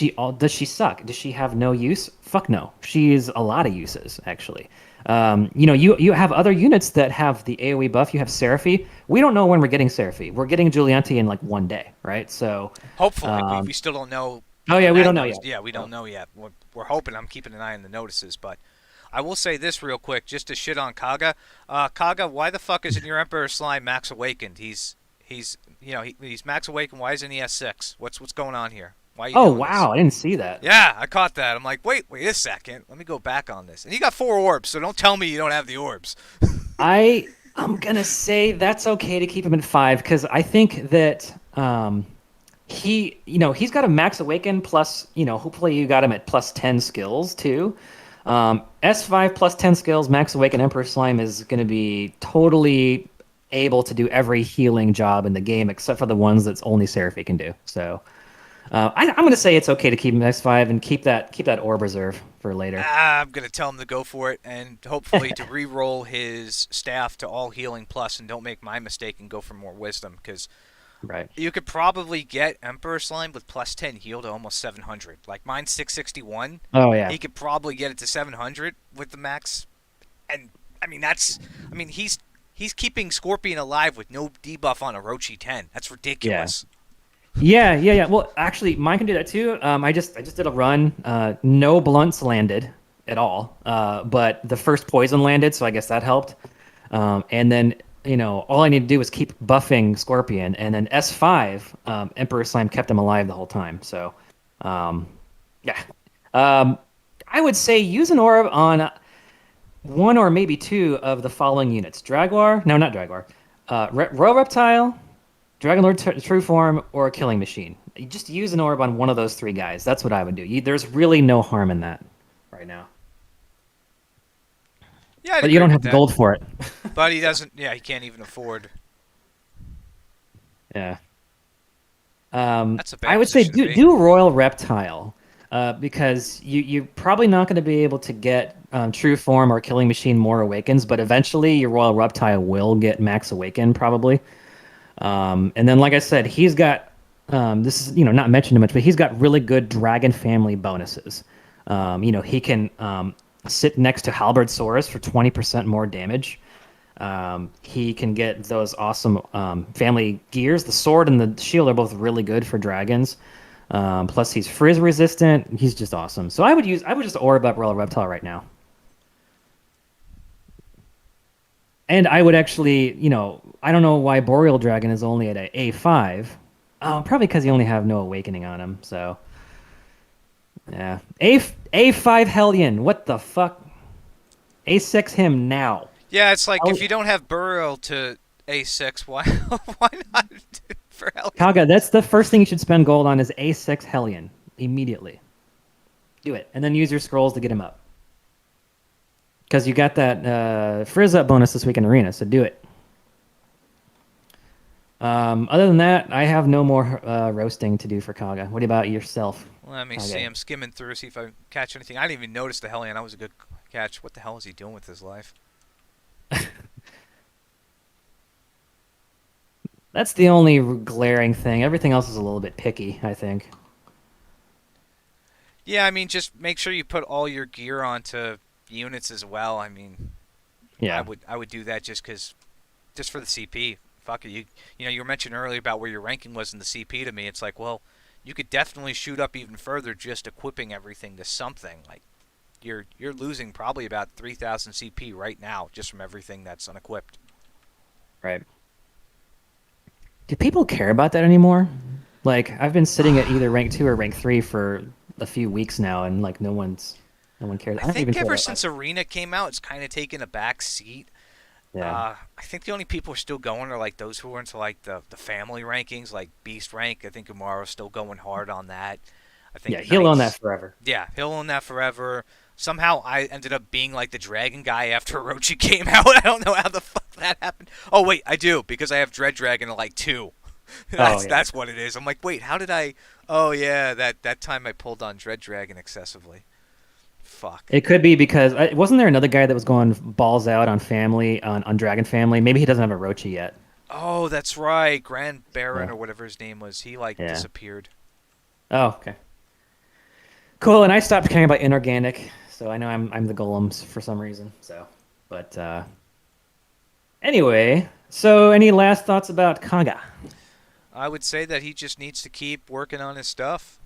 she suck? Does she have no use? Fuck no. She is a lot of uses, actually. You have other units that have the AoE buff. You have Seraphy. We don't know when we're getting Seraphy. We're getting Giuliante in like one day, right? So, Hopefully, we, um, we still don't know oh yeah, on we that don't know notice. yet. Yeah, we So, don't know yet. We're hoping. I'm keeping an eye on the notices, but I will say this real quick, just to shit on Kaga. Kaga, why the fuck isn't your Emperor Slime max awakened? He's max awakened. Why isn't he S6? What's going on here? Why are you oh doing this? wow, I didn't see that. Yeah, I caught that. I'm like, wait a second. Let me go back on this. And he got 4 orbs, so don't tell me you don't have the orbs. I'm gonna say that's okay to keep him at 5 because I think that he's got a max awaken plus hopefully you got him at plus 10 skills too. S5 plus 10 skills, max awaken Emperor Slime is gonna be totally able to do every healing job in the game except for the ones that's only Seraphy can do. So I'm gonna say it's okay to keep him S5 and keep that orb reserve for later. I'm gonna tell him to go for it, and hopefully to re-roll his staff to all healing plus, and don't make my mistake and go for more wisdom, because Right. you could probably get Emperor Slime with plus 10 heal to almost 700. Like mine's 661. Oh yeah. He could probably get it to 700 with the max, and I mean he's keeping Scorpion alive with no debuff on Orochi 10. That's Yeah. ridiculous. Yeah. Well, actually, mine can do that too. I just did a run. No blunts landed at all. But the first poison landed, so I guess that helped. And then all I need to do is keep buffing Scorpion, and then S5, Emperor Slime kept him alive the whole time. So, um, yeah. Um, I would say use an orb on one or maybe two of the following units: Draguar, no, not Draguar, Royal Reptile, Dragon Lord True Form, or a Killing Machine. You just use an orb on one of those three guys. That's what I would do. There's really no harm in that right now. Yeah, I'd But you agree don't with have the that. gold for it. But he doesn't. Yeah, he can't even afford. Yeah. That's a I bad would say position to do be. do Royal Reptile, because you're probably not going to be able to get True Form or Killing Machine more awakens, but eventually your Royal Reptile will get Max Awaken probably. And then, like I said, he's got this is not mentioned too much, but he's got really good dragon family bonuses. He can sit next to halberd swords for 20% more damage. He can get those awesome family gears. The sword and the shield are both really good for dragons. Plus, he's frizz resistant. He's just awesome. So I would just orb up Royal Reptile right now. And I would actually, I don't know why Boreal Dragon is only at a A5. Probably because he only have no awakening on him. So yeah, A5 Hellion. What the fuck? A6 him now. Yeah, it's like Hell- if you don't have Burrow to A6, why why not for Hellion? Kaga, that's the first thing you should spend gold on is A6 Hellion immediately. Do it, and then use your scrolls to get him up. Because you got that frizz up bonus this week in Arena, so do it. Other than that, I have no more roasting to do for Kaga. What about yourself, Let me see. Kage? I'm skimming through, see if I catch anything. I didn't even notice the Hellion. That was a good catch. What the hell is he doing with his life? That's the only glaring thing. Everything else is a little bit picky, I think. Yeah, I mean, just make sure you put all your gear onto units as well. I mean, Yeah, I would do that just for the CP. Fuck it. You were mentioning earlier about where your ranking was in the CP to me. It's like, well, you could definitely shoot up even further just equipping everything to something. Like you're losing probably about 3,000 CP right now just from everything that's unequipped. right. Do people care about that anymore? Like, I've been sitting at either rank 2 or rank 3 for a few weeks now, and like no one cares. I I don't even think care ever that much. since Arena came out, it's kind of taken a back seat. Yeah, I think the only people who are still going are like those who are into like the family rankings, like Beast rank. I think Umaro's still going hard on that. I yeah, think he'll own that Knights, forever. yeah, he'll own that forever. Somehow I ended up being like the dragon guy after Orochi came out. I don't know how the fuck that happened. Oh wait, I do because I have Dread Dragon at like 2. Oh yeah. That's what it is. I'm like, wait, how did I? Oh yeah, that time I pulled on Dread Dragon excessively. Fuck. It could be because wasn't there another guy that was going balls out on family on Dragon Family? Maybe he doesn't have a Rochi yet. Oh, that's right. Grand Baron So or whatever his name was. He like yeah. disappeared. Oh, okay. Cool. And I stopped caring about inorganic, so I know I'm the golems for some reason. So, but anyway, so any last thoughts about Kaga? I would say that he just needs to keep working on his stuff.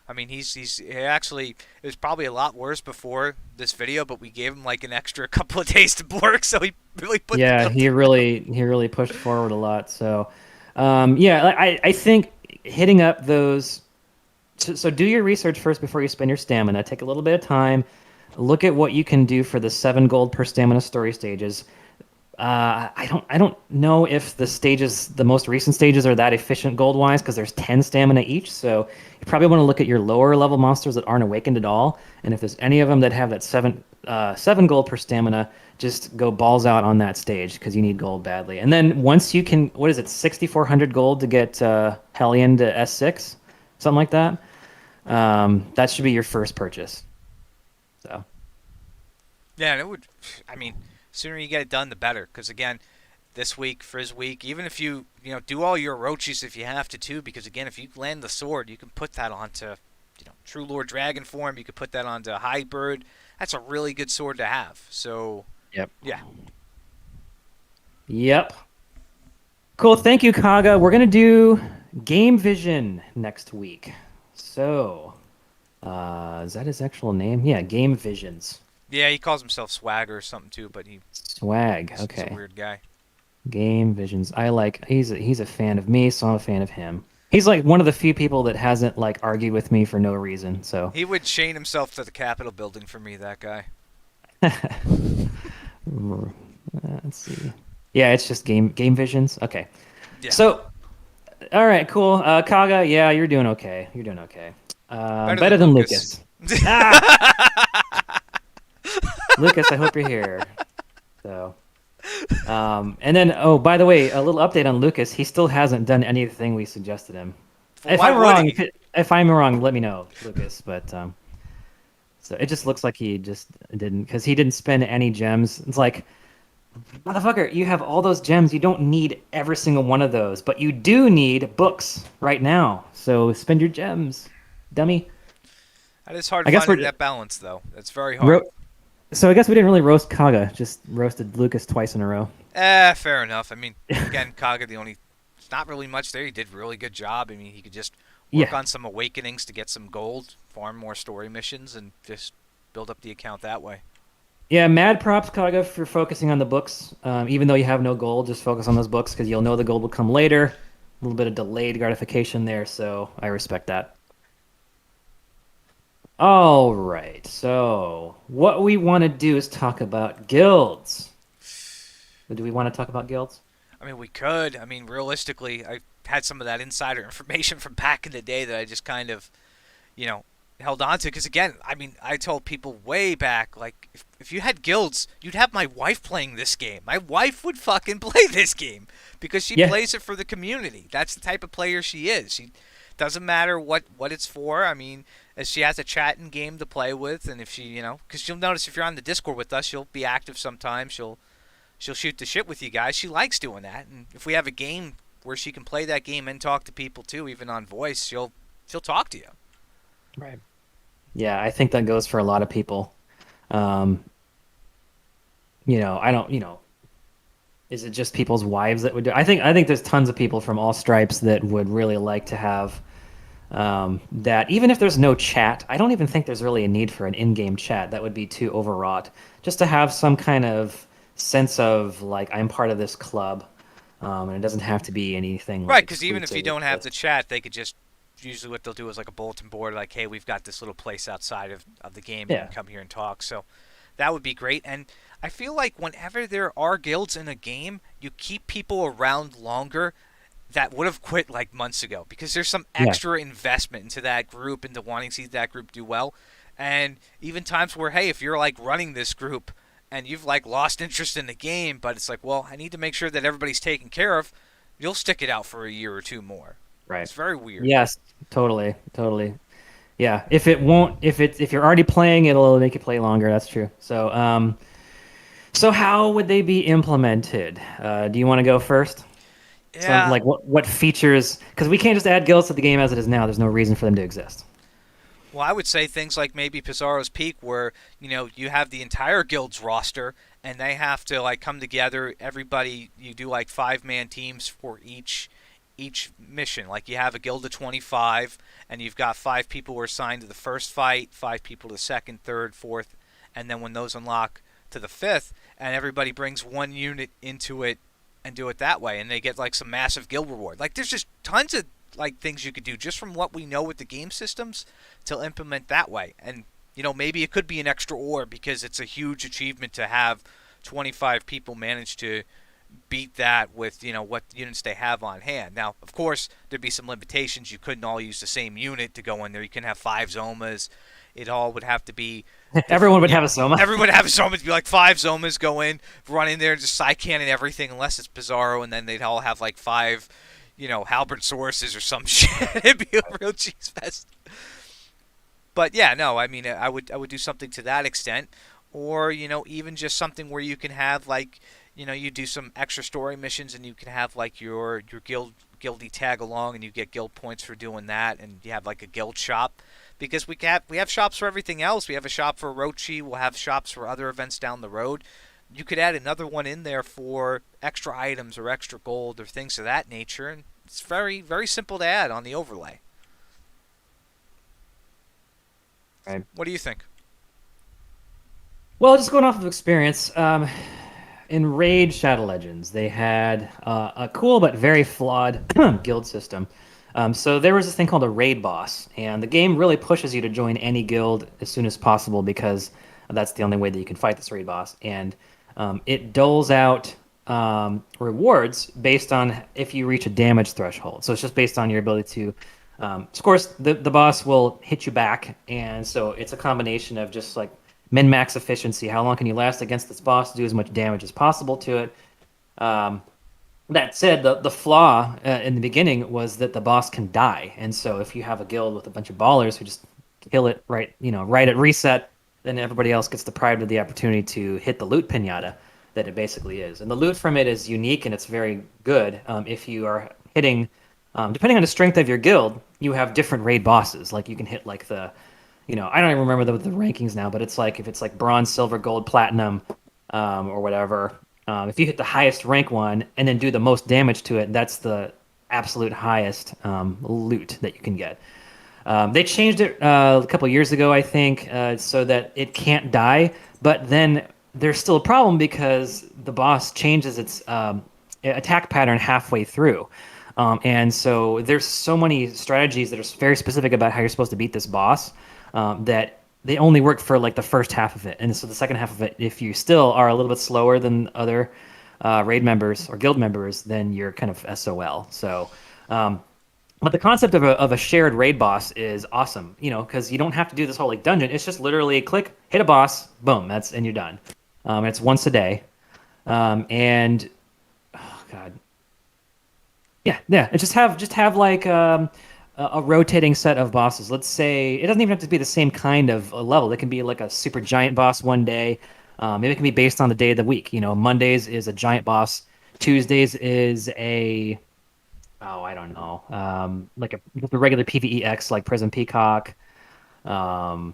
I mean, he actually it was probably a lot worse before this video, but we gave him like an extra couple of days to work, so he really put the Yeah, build. he really pushed forward a lot. So, yeah, I think hitting up those. So do your research first before you spend your stamina. Take a little bit of time. Look at what you can do for the 7 gold per stamina story stages. I don't know if the stages, the most recent stages, are that efficient gold wise because there's 10 stamina each. So you probably want to look at your lower level monsters that aren't awakened at all. And if there's any of them that have that 7 gold per stamina, just go balls out on that stage because you need gold badly. And then once you can, what is it, 6,400 gold to get Hellion to S6, something like that. That should be your first purchase. So Yeah, and it would. I mean, sooner you get it done, the better. Because again, this week, Frizz week, even if you do all your Orochis if you have to too. Because again, if you land the sword, you can put that onto True Lord Dragon form. You could put that onto Hybrid. That's a really good sword to have. So yep. yeah, Yep. Cool. Thank you, Kaga. We're gonna do Game Vision next week. So, is that his actual name? Yeah, Game Visions. yeah, he calls himself Swagger or something too, but Swag. he's a Okay. weird guy. Game Visions. I like. He's a fan of me, so I'm a fan of him. He's like one of the few people that hasn't like argued with me for no reason. So, He would chain himself to the Capitol building for me. That guy. let's see. Yeah, it's just Game Visions. Okay. Yeah, So, all right, cool. Kaga, yeah, you're doing okay. You're doing okay. better Better than than Lucas. Lucas. Ah, Lucas, I hope you're here. So, and then, oh, by the way, a little update on Lucas. He still hasn't done anything we suggested him. If Why I'm would wrong, he? if I'm wrong, let me know, Lucas. But so it just looks like he just didn't because he didn't spend any gems. It's like Motherfucker, you have all those gems. You don't need every single one of those, but you do need books right now. So spend your gems, dummy. It is hard I guess we're finding that balance, though. It's very ro hard. so I guess we didn't really roast Kaga, just roasted Lucas twice in a row. Fair enough. I mean, again, Kaga, the only. It's not really much there. He did a really good job. I mean, he could just work Yeah. on some awakenings to get some gold, farm more story missions, and just build up the account that way. Yeah, mad props, Kaga, for focusing on the books. Even though you have no gold, just focus on those books because you'll know the gold will come later. A little bit of delayed gratification there, so I respect that. All right, so what we want to do is talk about guilds. Do we want to talk about guilds? I mean, we could. I mean, realistically, I had some of that insider information from back in the day that I just kind of, you know, held on to. Because again, I mean, I told people way back, like, if you had guilds, you'd have my wife playing this game. My wife would fucking play this game because she Yeah, plays it for the community. That's the type of player she is. She doesn't matter what it's for. I mean, as she has a chat and game to play with, and if she, because you'll notice if you're on the Discord with us, she'll be active sometimes. She'll shoot the shit with you guys. She likes doing that, and if we have a game where she can play that game and talk to people too, even on voice, she'll talk to you. right. Yeah, I think that goes for a lot of people. Um, I don't, is it just people's wives that would do? I think there's tons of people from all stripes that would really like to have that. Even if there's no chat, I don't even think there's really a need for an in-game chat. That would be too overwrought. Just to have some kind of sense of like I'm part of this club, and it doesn't have to be anything like Right, because even if you exclusive. don't It's have the just chat, they could just usually what they'll do is like a bulletin board, like, hey, we've got this little place outside of the game. You can yeah, come here and talk. So that would be great. And I feel like whenever there are guilds in a game, you keep people around longer that would have quit like months ago because there's some yeah, extra investment into that group, into wanting to see that group do well. And even times where, hey, if you're like running this group and you've like lost interest in the game, but it's like, well, I need to make sure that everybody's taken care of, you'll stick it out for a year or two more. right. It's very weird. Yes, totally, totally. Yeah, if it won't, if you're already playing, it'll make you play longer. That's true. So how would they be implemented? Do you want to go first? Some Yeah. like what features? Because we can't just add guilds to the game as it is now. There's no reason for them to exist. Well, I would say things like maybe Pizarro's Peak, where you have the entire guild's roster, and they have to like come together. Everybody, you do like 5-man teams for each mission. Like you have a guild of 25, and you've got 5 people who are assigned to the first fight, 5 people to the second, third, fourth, and then when those unlock to the fifth, and everybody brings one unit into it and do it that way, and they get like some massive guild reward. Like there's just tons of like things you could do just from what we know with the game systems to implement that way. And maybe it could be an extra ore because it's a huge achievement to have 25 people manage to beat that with what units they have on hand. Now, of course, there'd be some limitations. You couldn't all use the same unit to go in there. You can have 5 Zomas. It all would have to be different. Everyone would Yeah, have a Soma. everyone would have a Zoma. To be like 5 Zomas go in, run in there, and just side cannon everything, unless it's Bizarro, and then they'd all have like 5, halberd sources or some shit. It'd be a real cheese fest. But yeah, no, I mean, I would do something to that extent, or even just something where you can have like, you do some extra story missions, and you can have like your guildie tag along, and you get guild points for doing that, and you have like a guild shop, because we have shops for everything else. We have a shop for Orochi. We'll have shops for other events down the road. You could add another one in there for extra items or extra gold or things of that nature, and it's very very simple to add on the overlay. Right. What do you think? Well, just going off of experience, in Raid Shadow Legends, they had a cool but very flawed guild system. So there was this thing called a raid boss, and the game really pushes you to join any guild as soon as possible because that's the only way that you can fight this raid boss. And it doles out rewards based on if you reach a damage threshold. So it's just based on your ability to. Of course, the boss will hit you back, and so it's a combination of just like min max efficiency. How long can you last against this boss to do as much damage as possible to it? Um, that said, the flaw in the beginning was that the boss can die, and so if you have a guild with a bunch of ballers who just kill it right, right at reset, then everybody else gets deprived of the opportunity to hit the loot pinata. that it basically is. And the loot from it is unique and it's very good. If you are hitting, depending on the strength of your guild, you have different raid bosses. Like you can hit like I don't even remember the rankings now, but it's like if it's like bronze, silver, gold, platinum, or whatever. If you hit the highest rank one and then do the most damage to it, that's the absolute highest loot that you can get. They changed it a couple years ago, I think, so that it can't die. But then there's still a problem because the boss changes its attack pattern halfway through. And so there's so many strategies that are very specific about how you're supposed to beat this boss that they only work for like the first half of it. And so the second half of it, if you still are a little bit slower than other raid members or guild members, then you're kind of SOL. So um, but the concept of a shared raid boss is awesome, because you don't have to do this whole like dungeon. It's just literally click, hit a boss, boom, and you're done. It's once a day, and oh god, yeah, yeah. It's just have like a rotating set of bosses. Let's say it doesn't even have to be the same kind of level. It can be like a super giant boss one day. Maybe it can be based on the day of the week. Mondays is a giant boss. Tuesdays is a I don't know. Like just a regular PvEX like Prison Peacock. Um,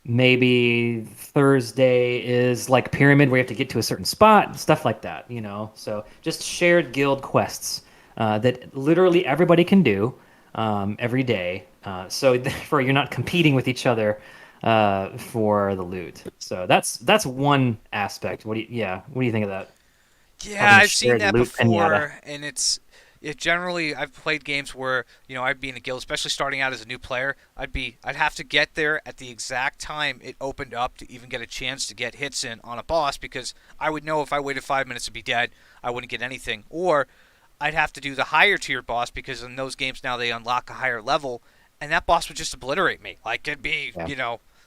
Maybe Thursday is like Pyramid where you have to get to a certain spot, stuff like that. So just shared guild quests that literally everybody can do every day. So therefore you're not competing with each other for the loot. So that's one aspect. What do you think of that? Yeah, Having a I've seen shared that loot pinata. before, and it generally I've played games where I'd be in a guild, especially starting out as a new player. I'd have to get there at the exact time it opened up to even get a chance to get hits in on a boss because I would know if I waited 5 minutes to be dead, I wouldn't get anything. Or I'd have to do the higher tier boss because in those games now they unlock a higher level, and that boss would just obliterate me. Like it'd be Yeah.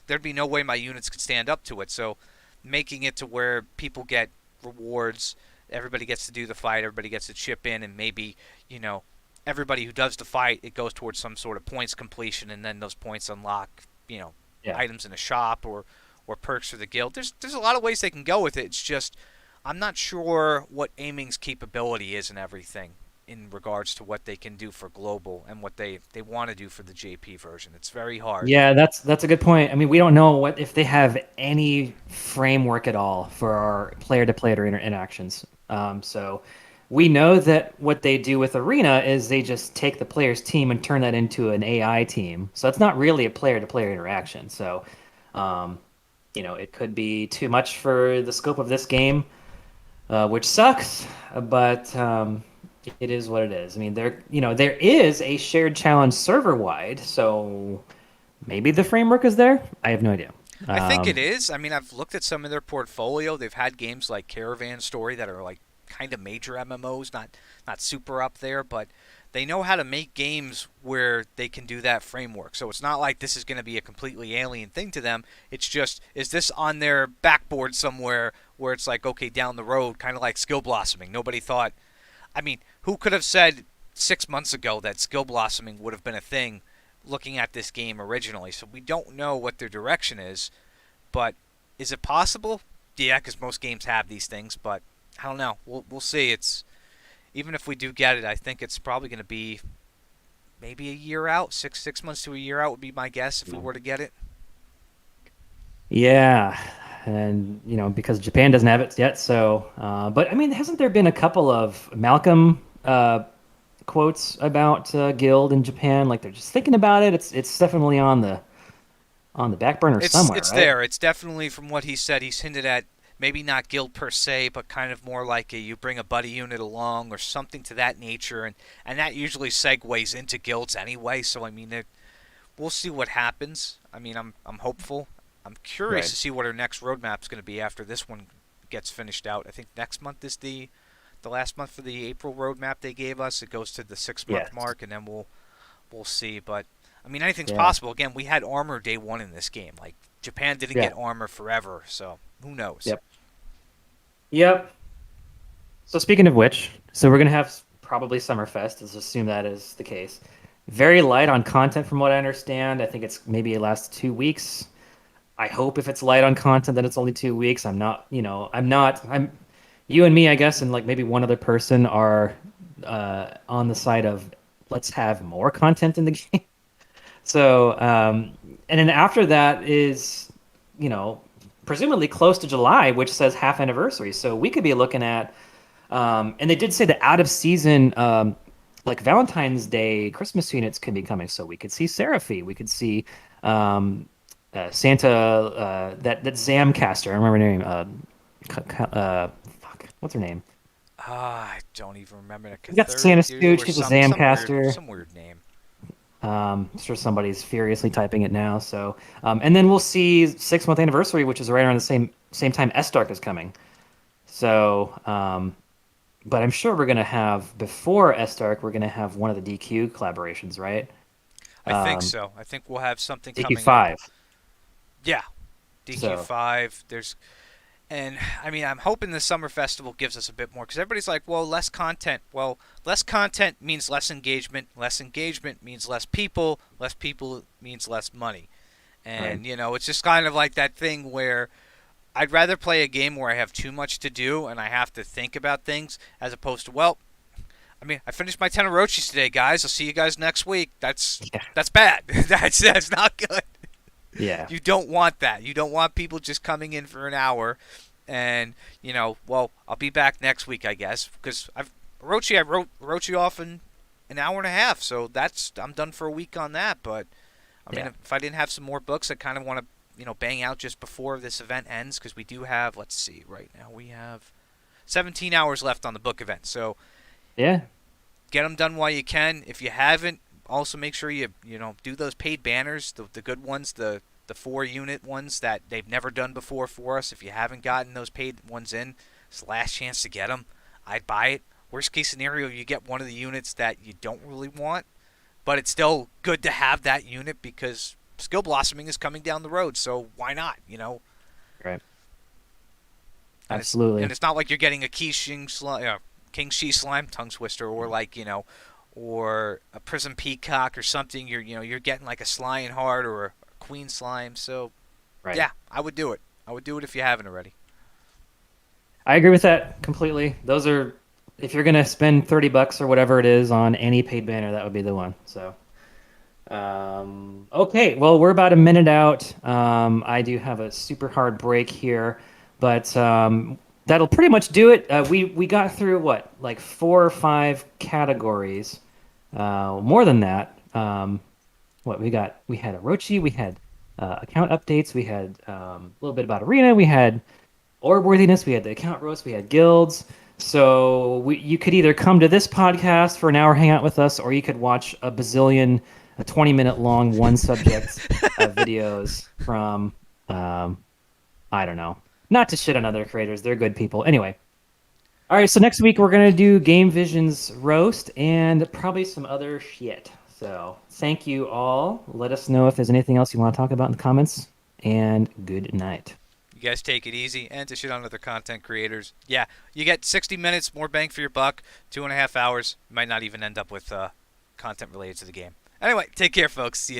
there'd be no way my units could stand up to it. So making it to where people get rewards, everybody gets to do the fight, everybody gets to chip in, and maybe you know everybody who does the fight, it goes towards some sort of points completion, and then those points unlock Yeah. items in a shop or perks for the guild. There's a lot of ways they can go with it. It's just I'm not sure what aiming's capability is and everything in regards to what they can do for global and what they want to do for the JP version. It's very hard. Yeah, that's a good point. I mean, we don't know what if they have any framework at all for our player-to-player interactions. So we know that what they do with Arena is they just take the player's team and turn that into an AI team. So it's not really a player-to-player interaction. So, um, it could be too much for the scope of this game, which sucks, but it is what it is. I mean, there is a shared challenge server wide, so maybe the framework is there. I have no idea. I think it Um, is. I mean, I've looked at some of their portfolio. They've had games like Caravan Story that are like kind of major MMOs, not super up there, but they know how to make games where they can do that framework. So it's not like this is going to be a completely alien thing to them. It's just is this on their backboard somewhere where it's like okay down the road, kind of like skill blossoming. Nobody thought. I mean, who could have said 6 months ago that skill blossoming would have been a thing looking at this game originally? So we don't know what their direction is, but is it possible? Yeah, because most games have these things, but I don't know. We'll see. It's even if we do get it, I think it's probably going to be maybe a year out. Six months to a year out would be my guess if we were to get it. yeah, and because Japan doesn't have it yet, so but I mean, hasn't there been a couple of Malcolm quotes about Guild in Japan? Like they're just thinking about it. It's definitely on the back burner somewhere, It's right? there. It's definitely from what he said. He's hinted at maybe not guild per se, but kind of more like you bring a buddy unit along or something to that nature, and that usually segues into guilds anyway. So I mean, we'll see what happens. I mean, I'm hopeful. I'm curious Right. to see what our next roadmap is going to be after this one gets finished out. I think next month is the last month for the April roadmap they gave us. It goes to the 6 month Yes. mark, and then we'll see. But I mean, anything's Yeah. possible. Again, we had armor day one in this game. Like Japan didn't Yeah. get armor forever, so who knows? Yep. Yep. So speaking of which, so we're gonna have probably Summerfest. Let's assume that is the case. Very light on content from what I understand. I think it's maybe it lasts 2 weeks. I hope if it's light on content that it's only 2 weeks. I'm not. I'm not. I'm. you and me, I guess, and like maybe one other person are on the side of let's have more content in the game. So, and then after that is, you know, presumably close to July, which says half anniversary. So we could be looking at, and they did say the out of season, like Valentine's Day Christmas units can be coming. So we could see Seraphie, we could see um, Santa, that Zamcaster. I remember her name. Fuck, what's her name? Ah, I don't even remember that. We got the Santa There suit. was She's a Zamcaster. some weird name. I'm sure somebody's furiously typing it now. So, and then we'll see 6 month anniversary, which is right around the same time S Dark is coming. So, but I'm sure we're gonna have before S Dark, we're gonna have one of the DQ collaborations, right? I think Um, so. I think we'll have something DQ coming up. 5. Yeah, So, DQ5. And I mean, I'm hoping the summer festival gives us a bit more because everybody's like, well, less content. Well, less content means less engagement. Less engagement means less people. Less people means less money. right. And, it's just kind of like that thing where I'd rather play a game where I have too much to do and I have to think about things as opposed to, well, I mean, I finished my 10 Orochis today, guys. I'll see you guys next week. Yeah. That's bad. That's not good. Yeah. You don't want that. You don't want people just coming in for an hour and, well, I'll be back next week, I guess, because I wrote Orochi off in an hour and a half, so I'm done for a week on that, but I mean, Yeah. if I didn't have some more books, I kind of want to, bang out just before this event ends because we do have, let's see, right now we have 17 hours left on the book event. So Yeah. get them done while you can. If you haven't, also make sure you do those paid banners, the good ones, the 4 unit ones that they've never done before for us. If you haven't gotten those paid ones in, it's the last chance to get them. I'd buy it. Worst case scenario, you get one of the units that you don't really want, but it's still good to have that unit because skill blossoming is coming down the road. So why not? Right. And it's Absolutely. and it's not like you're getting a King Shi slime tongue twister, or like or a prism peacock or something. You're getting like a Sly and Heart or a Queen slime. So Right. yeah, I would do it. I would do it if you haven't already. I agree with that completely. Those are, if you're gonna spend $30 or whatever it is on any paid banner, that would be the one. So. Okay, well, we're about a minute out. I do have a super hard break here, but that'll pretty much do it. We got through what, like 4 or 5 categories, more than that. What we got? We had Orochi, we had account updates, we had a little bit about Arena, we had orb worthiness, we had the account roast, we had guilds. So you could either come to this podcast for an hour, hang out with us, or you could watch a 20-minute long one subject videos from, um, I don't know. Not to shit on other creators, they're good people. Anyway, all right. So next week we're gonna do Game Vision's roast and probably some other shit. So thank you all. Let us know if there's anything else you want to talk about in the comments. And good night. You guys take it easy and to shit on other content creators. Yeah, you get 60 minutes more bang for your buck. 2.5 hours. You might not even end up with content related to the game. Anyway, take care, folks. See you.